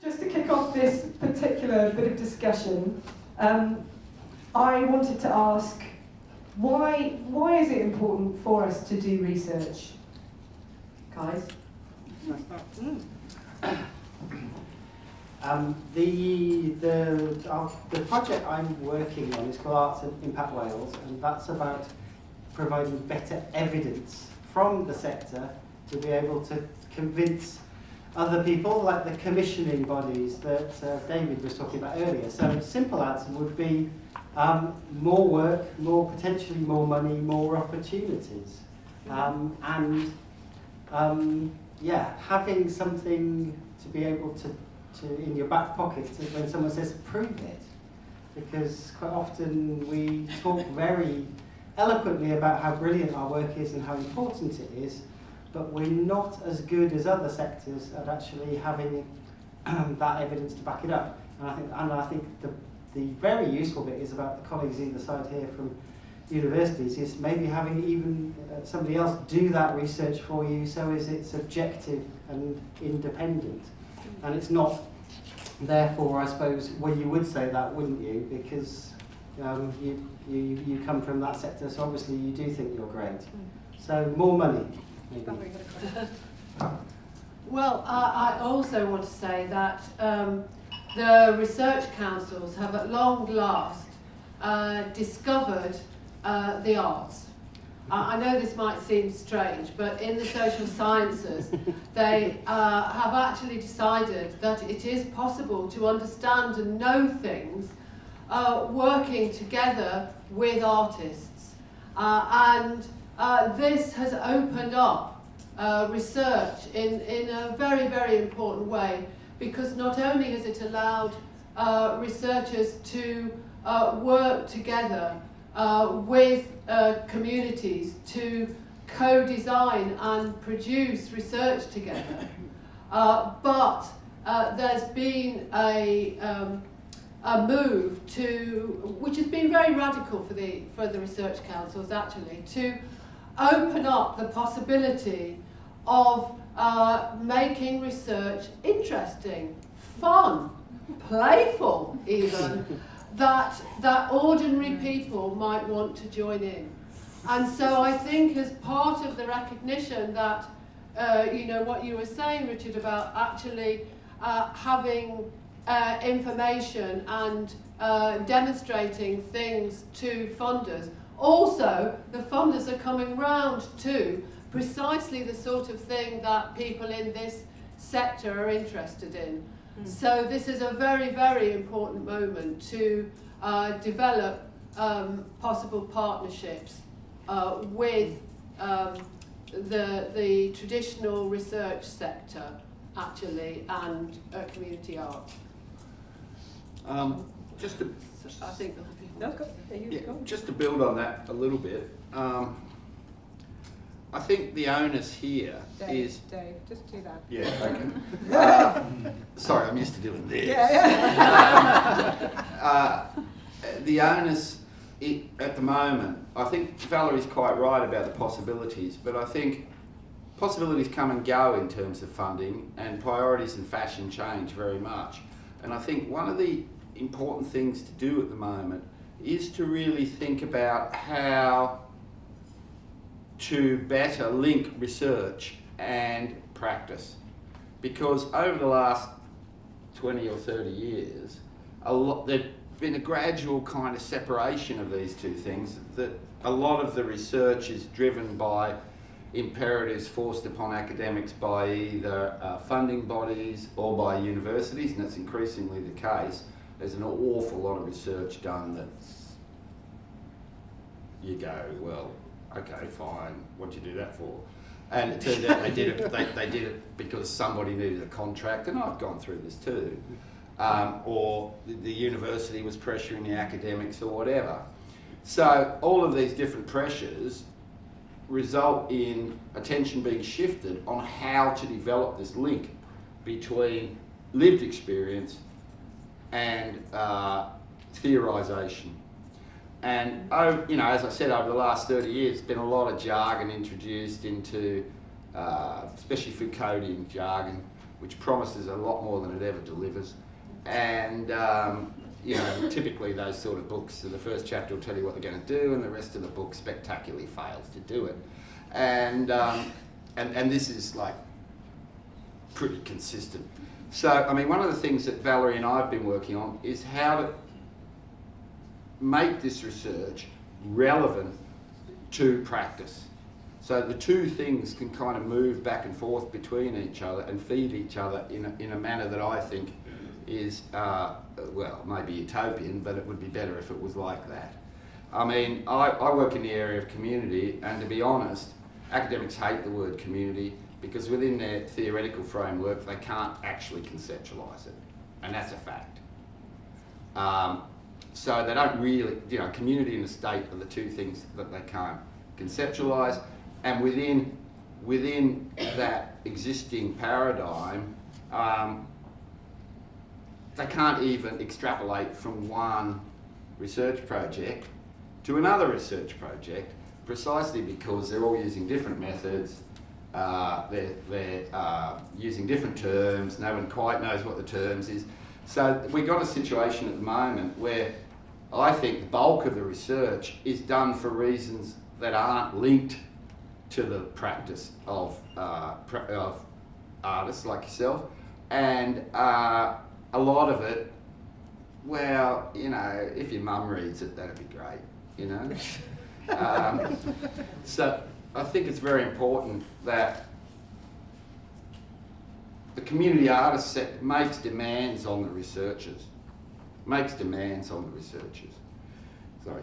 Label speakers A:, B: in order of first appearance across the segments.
A: just to kick off this particular bit of discussion, I wanted to ask, why is it important for us to do research? Guys?
B: The project I'm working on is called Arts and Impact Wales, and that's about providing better evidence from the sector to be able to convince other people, like the commissioning bodies that David was talking about earlier. So simple answer would be more work, potentially more money, more opportunities, having something to be able to in your back pocket when someone says prove it, because quite often we talk very eloquently about how brilliant our work is and how important it is, but we're not as good as other sectors at actually having that evidence to back it up. And I think the very useful bit is about the colleagues either side here from universities, is maybe having even somebody else do that research for you, so as it's objective and independent. And it's not, therefore, I suppose, well, you would say that, wouldn't you? Because you come from that sector, so obviously you do think you're great. So more money, maybe.
C: Well, I also want to say that the research councils have at long last discovered the arts. I know this might seem strange, but in the social sciences, they have actually decided that it is possible to understand and know things working together with artists. This has opened up research in a very, very important way, because not only has it allowed researchers to work together with communities to co-design and produce research together, but there's been a move which has been very radical for the research councils actually, to open up the possibility of making research interesting, fun, playful even, that ordinary people might want to join in. And so I think as part of the recognition that, what you were saying, Richard, about actually having information and demonstrating things to funders, also the funders are coming round to precisely the sort of thing that people in this sector are interested in. So this is a very, very important moment to develop possible partnerships with the traditional research sector, actually, and community art.
D: Just to,
C: I think
D: just to build on that a little bit, I think the onus here is...
E: Dave, just do that.
D: Yeah, okay. Sorry, I'm used to doing this. The onus at the moment, I think Valerie's quite right about the possibilities, but I think possibilities come and go in terms of funding, and priorities and fashion change very much. And I think one of the important things to do at the moment is to really think about how to better link research and practice. Because over the last 20 or 30 years, there's been a gradual kind of separation of these two things, that a lot of the research is driven by imperatives forced upon academics by either funding bodies or by universities, and that's increasingly the case. There's an awful lot of research done that's, you go, well, okay, fine, what'd you do that for? And it turned out they did it because somebody needed a contract, and I've gone through this too. Or the university was pressuring the academics or whatever. So all of these different pressures result in attention being shifted on how to develop this link between lived experience and theorisation. And as I said, over the last 30 years, there's been a lot of jargon introduced into, especially Foucauldian jargon, which promises a lot more than it ever delivers. And you know, typically those sort of books, so the first chapter will tell you what they're going to do, and the rest of the book spectacularly fails to do it. And this is like pretty consistent. So, I mean, one of the things that Valerie and I have been working on is how to make this research relevant to practice. So the two things can kind of move back and forth between each other and feed each other in a manner that I think is, well, maybe utopian, but it would be better if it was like that. I mean, I work in the area of community, and to be honest, academics hate the word community because within their theoretical framework, they can't actually conceptualise it, and that's a fact. So they don't really, you know, community and the state are the two things that they can't conceptualise, and within that existing paradigm, they can't even extrapolate from one research project to another research project, precisely because they're all using different methods, they're using different terms, no one quite knows what the terms is. So we've got a situation at the moment where I think the bulk of the research is done for reasons that aren't linked to the practice of artists like yourself, and a lot of it, well, you know, if your mum reads it, that'd be great, you know. So I think it's very important that the community artist set makes demands on the researchers. Sorry.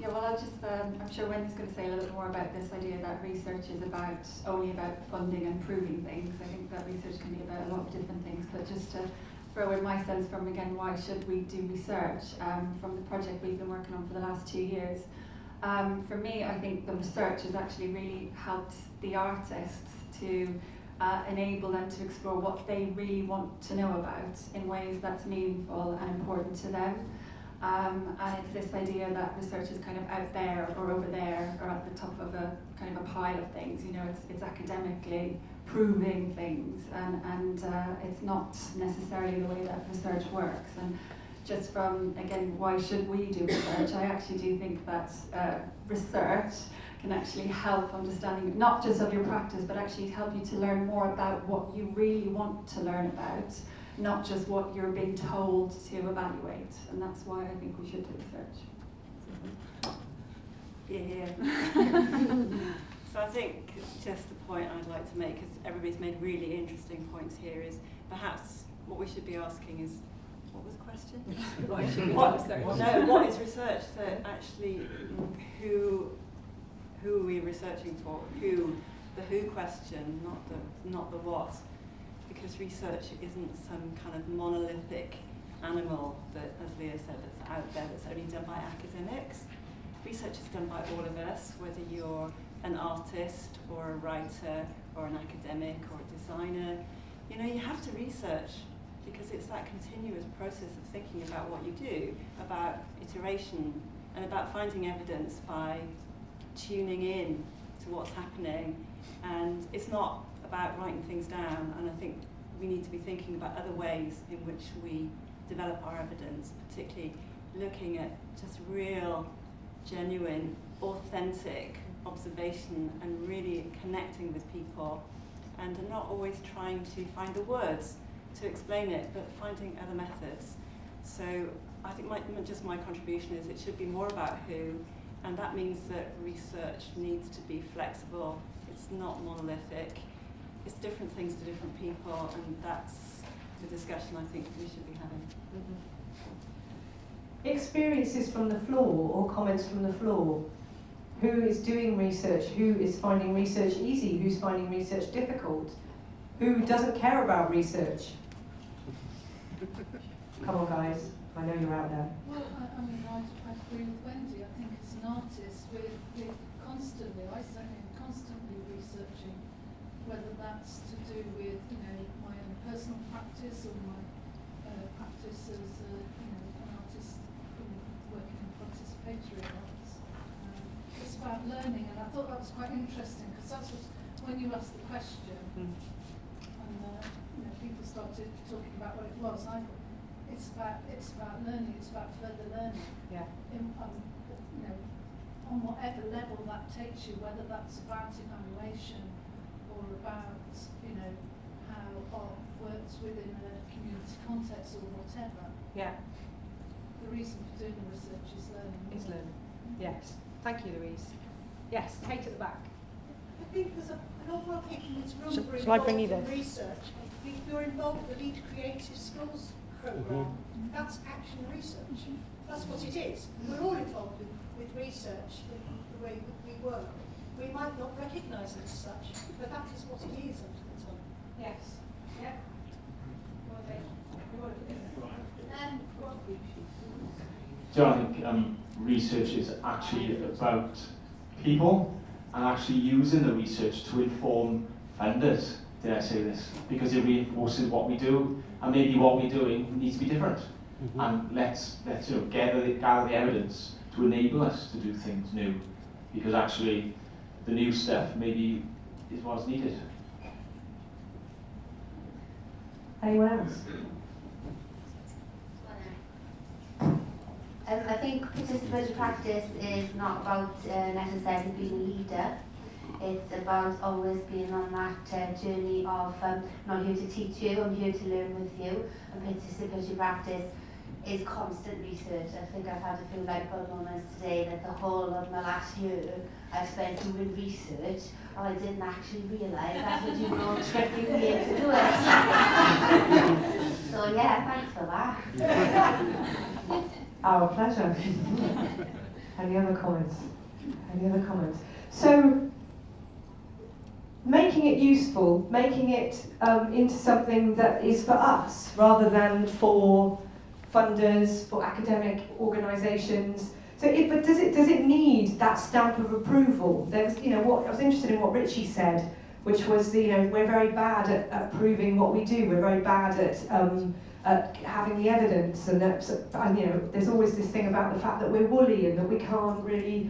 E: Yeah, well, I'll just, I'm sure Wendy's going to say a little bit more about this idea that research is only about funding and proving things. I think that research can be about a lot of different things, but just to throw in my sense from, again, why should we do research, from the project we've been working on for the last 2 years. For me, I think the research has actually really helped the artists to enable them to explore what they really want to know about in ways that's meaningful and important to them. And it's this idea that research is kind of out there or over there or at the top of a kind of a pile of things. You know, it's academically proving things, and it's not necessarily the way that research works. And just from, again, why should we do research? I actually do think that research can actually help understanding not just of your practice, but actually help you to learn more about what you really want to learn about, not just what you're being told to evaluate. And that's why I think we should do research.
F: Yeah. So I think just the point I'd like to make, because everybody's made really interesting points here, is perhaps what we should be asking is, what was the question? What is research? So actually, who are we researching for? The who question, not the what. Because research isn't some kind of monolithic animal that, as Leah said, that's out there, that's only done by academics. Research is done by all of us, whether you're an artist or a writer or an academic or a designer. You know, you have to research because it's that continuous process of thinking about what you do, about iteration, and about finding evidence by tuning in to what's happening. And it's not about writing things down, and I think we need to be thinking about other ways in which we develop our evidence, particularly looking at just real, genuine, authentic observation and really connecting with people, and not always trying to find the words to explain it, but finding other methods. So I think my contribution is it should be more about who, and that means that research needs to be flexible. It's not monolithic. It's different things to different people, and that's the discussion I think we should be having.
A: Mm-hmm. Experiences from the floor or comments from the floor. Who is doing research? Who is finding research easy? Who's finding research difficult? Who doesn't care about research? Come on, guys. I know you're out there.
G: Well, I mean, I agree with Wendy. I think as an artist, we're constantly, I certainly am constantly researching, whether that's to do with, you know, my own personal practice or my practice as an artist working in participatory arts. It's about learning, and I thought that was quite interesting because that's when you asked the question, and you know, people started talking about what it was, I thought it's about learning, it's about further learning.
H: Yeah.
G: You know, on whatever level that takes you, whether that's about evaluation or about, you know, how art works within a community context or whatever.
H: Yeah.
G: The reason for doing the research is learning.
H: Is learning. Yes. Thank you, Louise. Yes, Kate at the back.
I: I think there's an awful lot of people in this room who are
H: Shall I bring you
I: involved in
H: this?
I: research. If you're involved with the Lead Creative Skills programme, that's action research. That's what it is. We're all involved with research, the way that we work. We might not recognise it as such, but that is what it is under the time.
H: Yes. Yeah.
J: So I think research is actually about people and actually using the research to inform funders, dare I say this, because it reinforces what we do, and maybe what we're doing needs to be different. And let's you know, gather the evidence to enable us to do things new, because actually the new stuff maybe is what's needed.
A: Anyone else?
K: I think participatory practice is not about necessarily being a leader. It's about always being on that journey of not here to teach you, I'm here to learn with you. And participatory practice is constant research. I think I've had a few light bulb moments today that the whole of my last year I've spent doing research, and I didn't actually realise that would do all tricking me into do it. So yeah, thanks for that.
A: Our pleasure. Any other comments? Any other comments? So, making it useful, making it into something that is for us rather than for funders, for academic organisations. So, but does it need that stamp of approval? There was, you know, what I was interested in what Richie said, which was, you know, we're very bad at proving what we do. We're very bad at having the evidence, and you know, there's always this thing about the fact that we're woolly and that we can't really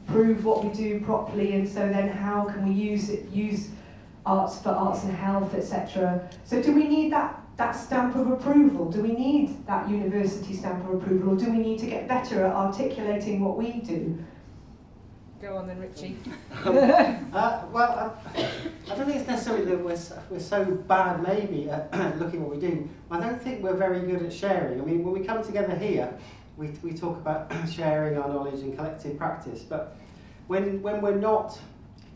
A: prove what we do properly, and so then how can we use arts for arts and health, etc. So do we need that stamp of approval? Do we need that university stamp of approval, or do we need to get better at articulating what we do?
H: Go on then, Richie.
B: Well, I don't think it's necessarily that we're so bad maybe at looking what we do. I don't think we're very good at sharing. I mean, when we come together here, we talk about sharing our knowledge and collective practice, but when we're not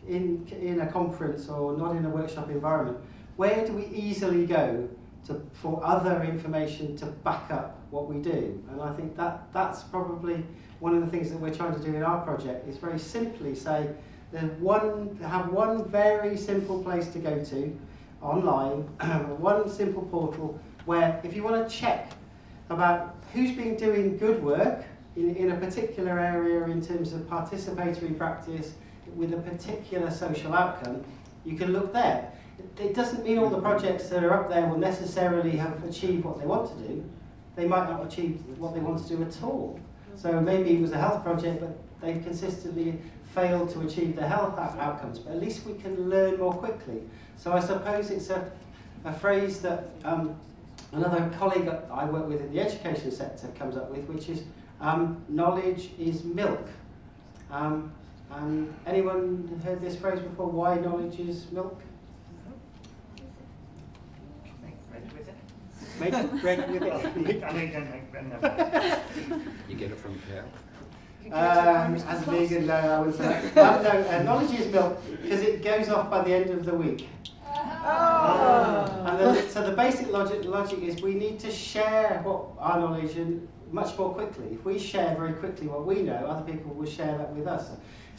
B: in a conference or not in a workshop environment, where do we easily go for other information to back up what we do? And I think that's probably one of the things that we're trying to do in our project, is very simply say, have one very simple place to go to online, one simple portal where if you want to check about who's been doing good work in a particular area in terms of participatory practice with a particular social outcome, you can look there. It doesn't mean all the projects that are up there will necessarily have achieved what they want to do. They might not achieve what they want to do at all. So maybe it was a health project, but they consistently failed to achieve the health outcomes, but at least we can learn more quickly. So I suppose it's a phrase that another colleague that I work with in the education sector comes up with, which is knowledge is milk. Anyone heard this phrase before, why knowledge is milk? Make bread with it.
D: You get it from a cow?
B: As a vegan, no, I would say. No, knowledge is milk because it goes off by the end of the week. So the basic logic is we need to share our knowledge much more quickly. If we share very quickly what we know, other people will share that with us.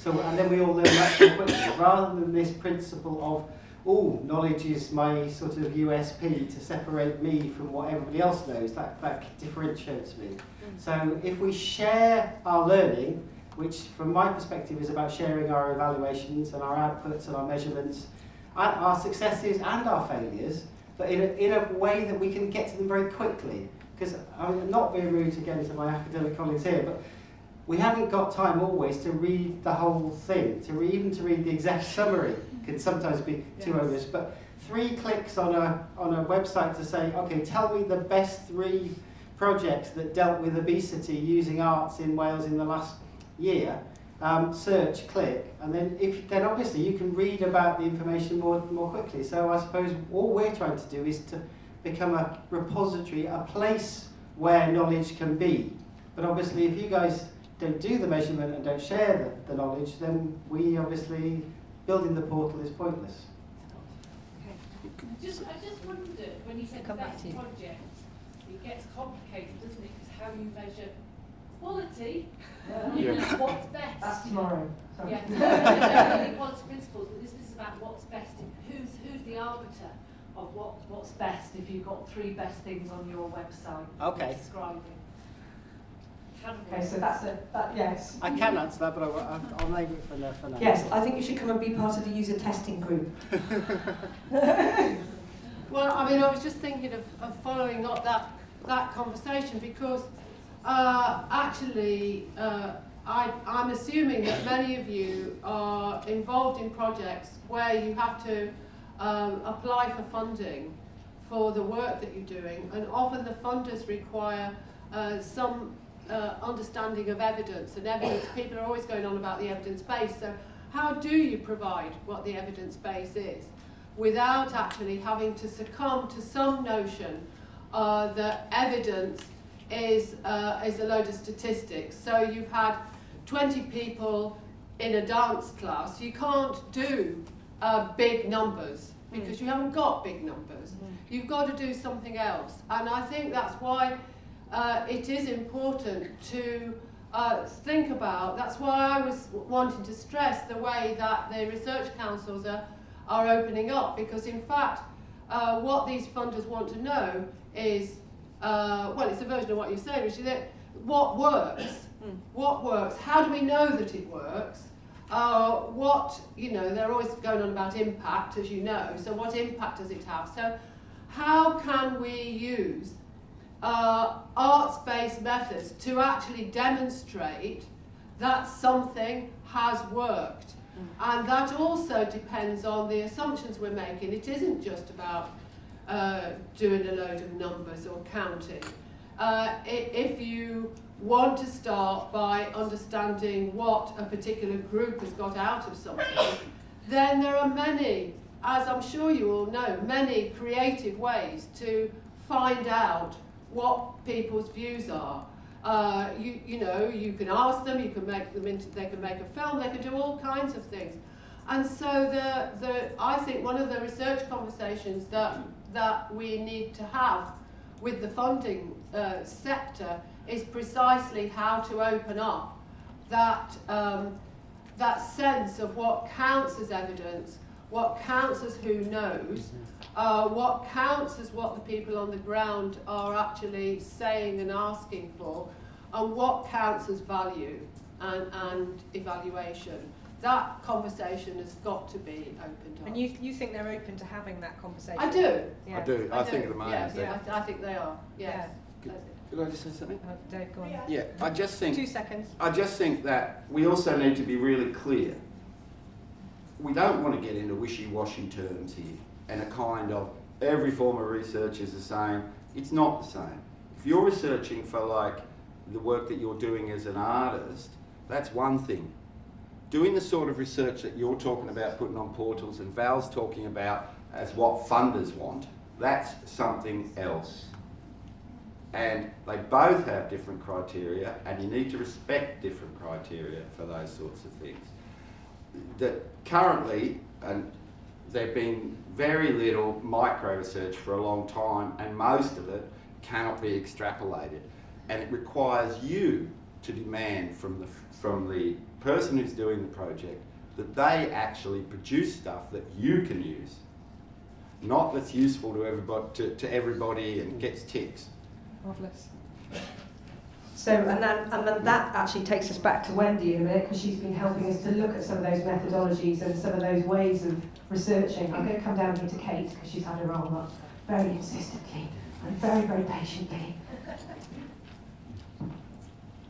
B: And then we all learn much more quickly, rather than this principle of, knowledge is my sort of USP to separate me from what everybody else knows. That differentiates me. So if we share our learning, which from my perspective is about sharing our evaluations and our outputs and our measurements, and our successes and our failures, but in a way that we can get to them very quickly. Because I'm not being rude again to my academic colleagues here, but we haven't got time always to read the whole thing, even to read the exact summary can sometimes be too onerous. But 3 clicks on a website to say, okay, tell me the best 3 projects that dealt with obesity using arts in Wales in the last year. Search, click, and then obviously you can read about the information more quickly. So I suppose all we're trying to do is to become a repository, a place where knowledge can be. But obviously if you guys don't do the measurement and don't share the knowledge, then we obviously building the portal is pointless.
G: I just wondered, when you said
H: Come back
G: best
H: to you.
G: project, it gets complicated, doesn't it? Because how you measure quality, what's best.
A: That's tomorrow. Sorry.
G: Yeah, quality principles, but this is about what's best. Who's the arbiter of what's best if you've got 3 best things on your website?
B: Okay.
G: Describing.
A: Okay, so yes.
B: I can answer that, but I'll leave it for now.
A: Yes, I think you should come and be part of the user testing group.
C: Well, I mean, I was just thinking of following up that conversation because actually I'm assuming that many of you are involved in projects where you have to apply for funding for the work that you're doing, and often the funders require some understanding of evidence, and evidence, people are always going on about the evidence base, so how do you provide what the evidence base is without actually having to succumb to some notion that evidence is a load of statistics? So you've had 20 people in a dance class, you can't do big numbers because you haven't got big numbers. You've got to do something else, and I think that's why it is important to think about. That's why I was wanting to stress the way that the research councils are opening up, because in fact what these funders want to know is, well, it's a version of what you're saying, Richie, that what works, what works, how do we know that it works, what, you know, they're always going on about impact, as you know, so what impact does it have? So how can we use arts-based methods to actually demonstrate that something has worked? And that also depends on the assumptions we're making. It isn't just about doing a load of numbers or counting. If you want to start by understanding what a particular group has got out of something, then there are many, as I'm sure you all know, many creative ways to find out what people's views are. You know, you can ask them, you can make them into, they can make a film, they can do all kinds of things. And so I think one of the research conversations that we need to have with the funding sector is precisely how to open up that sense of what counts as evidence, what counts as who knows, what counts as what the people on the ground are actually saying and asking for, and what counts as value and evaluation. That conversation has got to be opened up.
H: And you think they're open to having that conversation?
C: I do.
H: Yeah.
D: I do. I think at the moment.
C: Yes, I think they are. Yes.
D: Could I just say something?
H: Dave, go on.
D: Yeah, I just think.
H: 2 seconds.
D: I just think that we also need to be really clear. We don't want to get into wishy-washy terms here, and a kind of every form of research is the same. It's not the same. If you're researching for like the work that you're doing as an artist, that's one thing. Doing the sort of research that you're talking about putting on portals and Val's talking about as what funders want, that's something else. And they both have different criteria, and you need to respect different criteria for those sorts of things. That currently, and there've been very little micro research for a long time, and most of it cannot be extrapolated. And it requires you to demand from the person who's doing the project that they actually produce stuff that you can use, not that's useful to everybody and gets ticks.
H: Marvellous.
A: So, and then that actually takes us back to Wendy in a minute, because she's been helping us to look at some of those methodologies and some of those ways of researching. I'm going to come down here to Kate, because she's had her arm up very insistently and very, very patiently.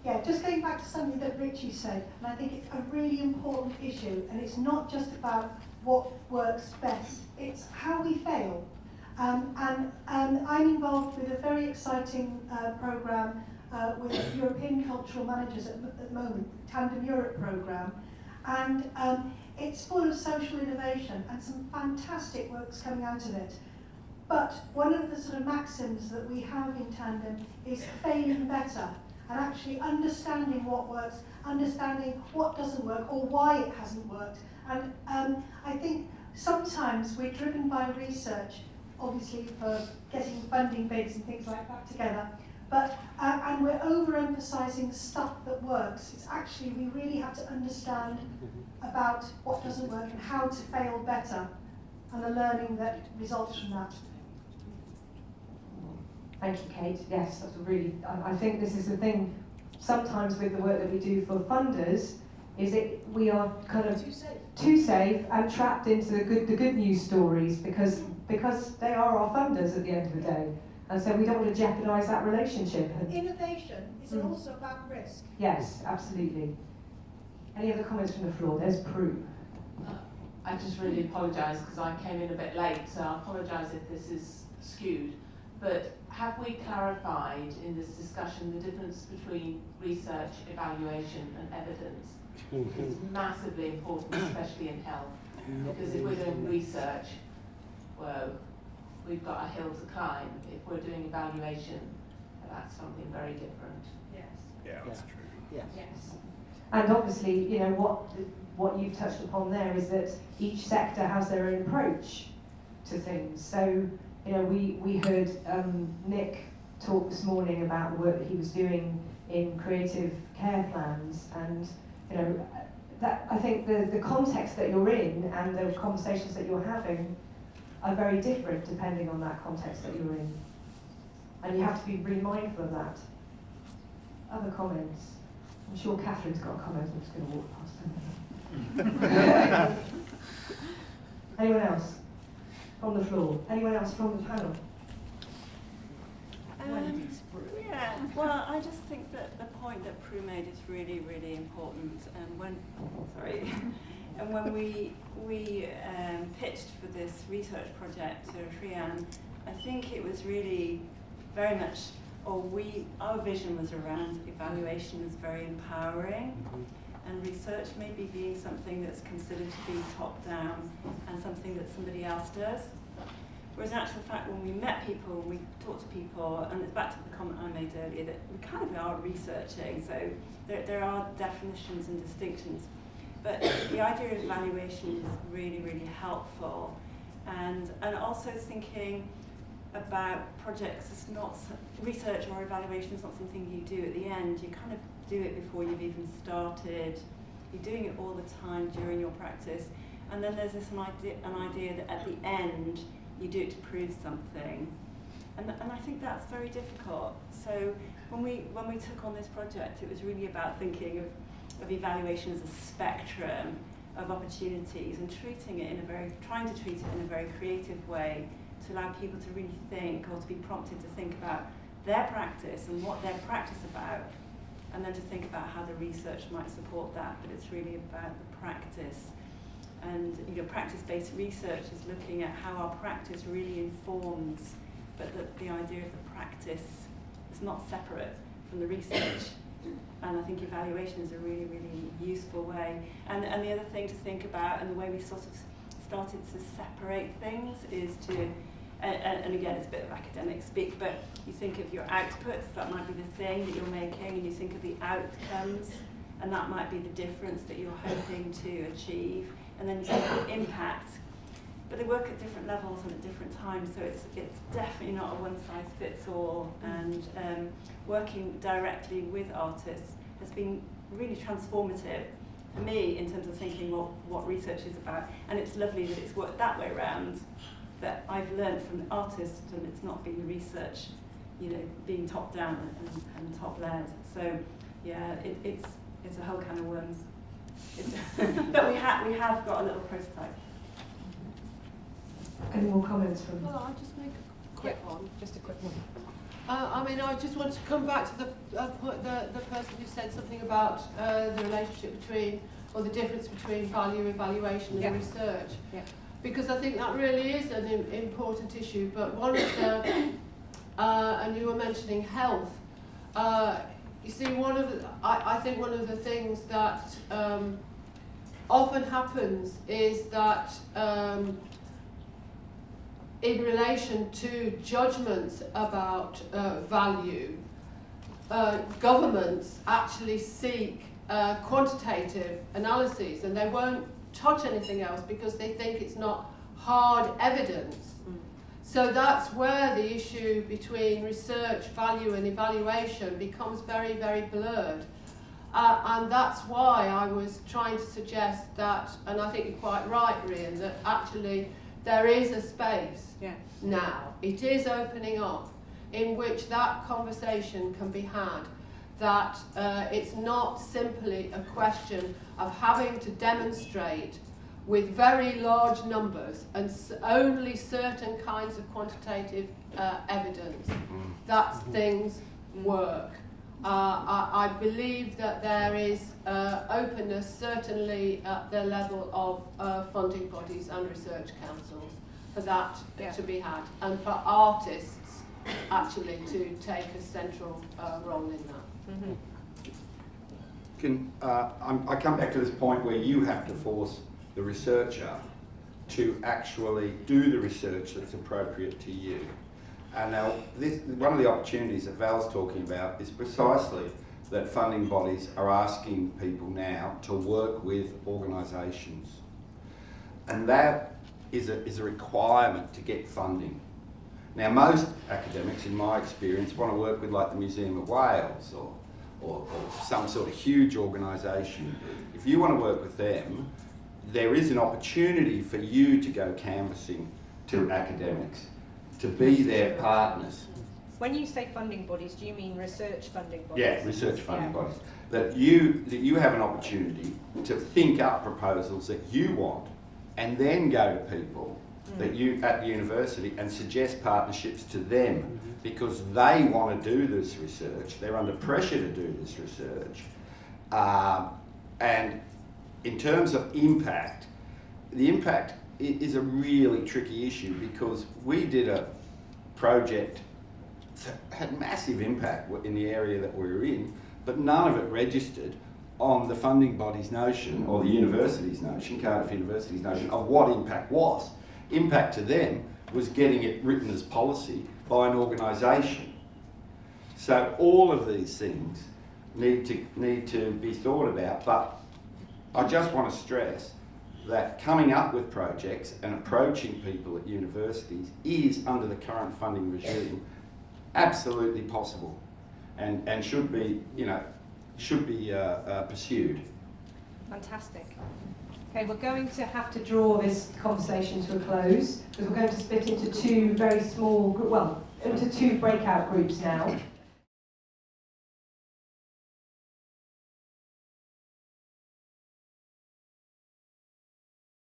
I: Yeah, just going back to something that Richie said, and I think it's a really important issue, and it's not just about what works best, it's how we fail. And I'm involved with a very exciting programme with European cultural managers at the moment, Tandem Europe programme, and it's full of social innovation and some fantastic works coming out of it. But one of the sort of maxims that we have in Tandem is failing better, and actually understanding what works, understanding what doesn't work or why it hasn't worked. And I think sometimes we're driven by research, obviously for getting funding bids and things like that together, but and we're overemphasising stuff that works. It's actually, we really have to understand about what doesn't work and how to fail better, and the learning that results from that.
A: Thank you, Kate. Yes, that's a really, I think this is the thing, sometimes with the work that we do for funders, is we are kind of too safe and trapped into the good news stories because they are our funders at the end of the day. And so we don't want to jeopardise that relationship.
I: Innovation is also about risk.
A: Yes, absolutely. Any other comments from the floor? There's Prue.
L: I just really apologise because I came in a bit late, so I apologise if this is skewed. But have we clarified in this discussion the difference between research, evaluation and evidence? It's massively important, especially in health, because if we're doing research, well, we've got a hill to climb. If we're doing evaluation, that's something very different.
A: Yes.
M: Yeah, that's true.
B: Yes.
A: Yes. And obviously, you know, what you've touched upon there is that each sector has their own approach to things. So, you know, we heard Nick talk this morning about the work that he was doing in creative care plans, and you know, that I think the context that you're in and the conversations that you're having are very different depending on that context that you're in, and you have to be really mindful of that. Other comments? I'm sure Catherine's got a comment. I'm just going to walk past her. Anyone else? From the floor. Anyone else from the panel?
F: Yeah, well, I just think that the point that Prue made is really, really important. And when we pitched for this research project to Rhian, I think it was really very much, our vision was around evaluation is very empowering. And research maybe being something that's considered to be top down and something that somebody else does. Whereas in actual fact, when we met people, when we talked to people, and it's back to the comment I made earlier, that we kind of are researching, so there are definitions and distinctions. But the idea of evaluation is really, really helpful. And also thinking about projects, it's not, research or evaluation is not something you do at the end, you kind of do it before you've even started. You're doing it all the time during your practice, and then there's an idea that at the end you do it to prove something, and I think that's very difficult. So when we took on this project, it was really about thinking of evaluation as a spectrum of opportunities and trying to treat it in a very creative way to allow people to really think, or to be prompted to think about their practice and what their practice about. And then to think about how the research might support that, but it's really about the practice. And practice-based research is looking at how our practice really informs, but the idea of the practice is not separate from the research. And I think evaluation is a really, really useful way. And the other thing to think about, and the way we sort of started to separate things, is to, and again, it's a bit of academic speak, but you think of your outputs, that might be the thing that you're making, and you think of the outcomes, and that might be the difference that you're hoping to achieve, and then you think of the impact. But they work at different levels and at different times, so it's definitely not a one-size-fits-all, and working directly with artists has been really transformative for me in terms of thinking what research is about, and it's lovely that it's worked that way around, that I've learned from the artist, and it's not been the research, being top down and top led. So yeah, it's a whole can of worms. But we have got a little prototype.
A: Any more comments from?
C: Well, I'll just make a quick one.
H: Just a quick one.
C: I mean, I just want to come back to the person who said something about the relationship between, or the difference between value evaluation and research.
H: Yeah.
C: Because I think that really is an important issue. But one of the, and you were mentioning health. You see, I think one of the things that often happens is that in relation to judgments about value, governments actually seek quantitative analyses, and they won't touch anything else because they think it's not hard evidence. So that's where the issue between research, value and evaluation becomes very, very blurred. And that's why I was trying to suggest that, and I think you're quite right, Rhian, that actually there is a space now. It is opening up in which that conversation can be had, that it's not simply a question of having to demonstrate with very large numbers and only certain kinds of quantitative evidence that things work. I believe that there is openness, certainly at the level of funding bodies and research councils, for that to be had, and for artists actually to take a central role in that.
D: I come back to this point where you have to force the researcher to actually do the research that's appropriate to you. And now, one of the opportunities that Val's talking about is precisely that funding bodies are asking people now to work with organisations. And that is a requirement to get funding. Now, most academics, in my experience, want to work with like the Museum of Wales or some sort of huge organisation. If you want to work with them, there is an opportunity for you to go canvassing to academics, to be their partners.
H: When you say funding bodies, do you mean research funding bodies?
D: Yeah, research funding bodies. That you have an opportunity to think up proposals that you want, and then go to people that you at the university and suggest partnerships to them, because they want to do this research. They're under pressure to do this research, and in terms of impact, the impact is a really tricky issue, because we did a project that had massive impact in the area that we were in, but none of it registered on the funding body's notion, or the university's notion, Cardiff University's notion, of what impact was. Impact to them was getting it written as policy by an organisation. So all of these things need to be thought about, but I just want to stress that coming up with projects and approaching people at universities is, under the current funding regime, absolutely possible, and should be, pursued.
H: Fantastic.
A: Okay, we're going to have to draw this conversation to a close, because we're going to split into two very small, into two breakout groups now.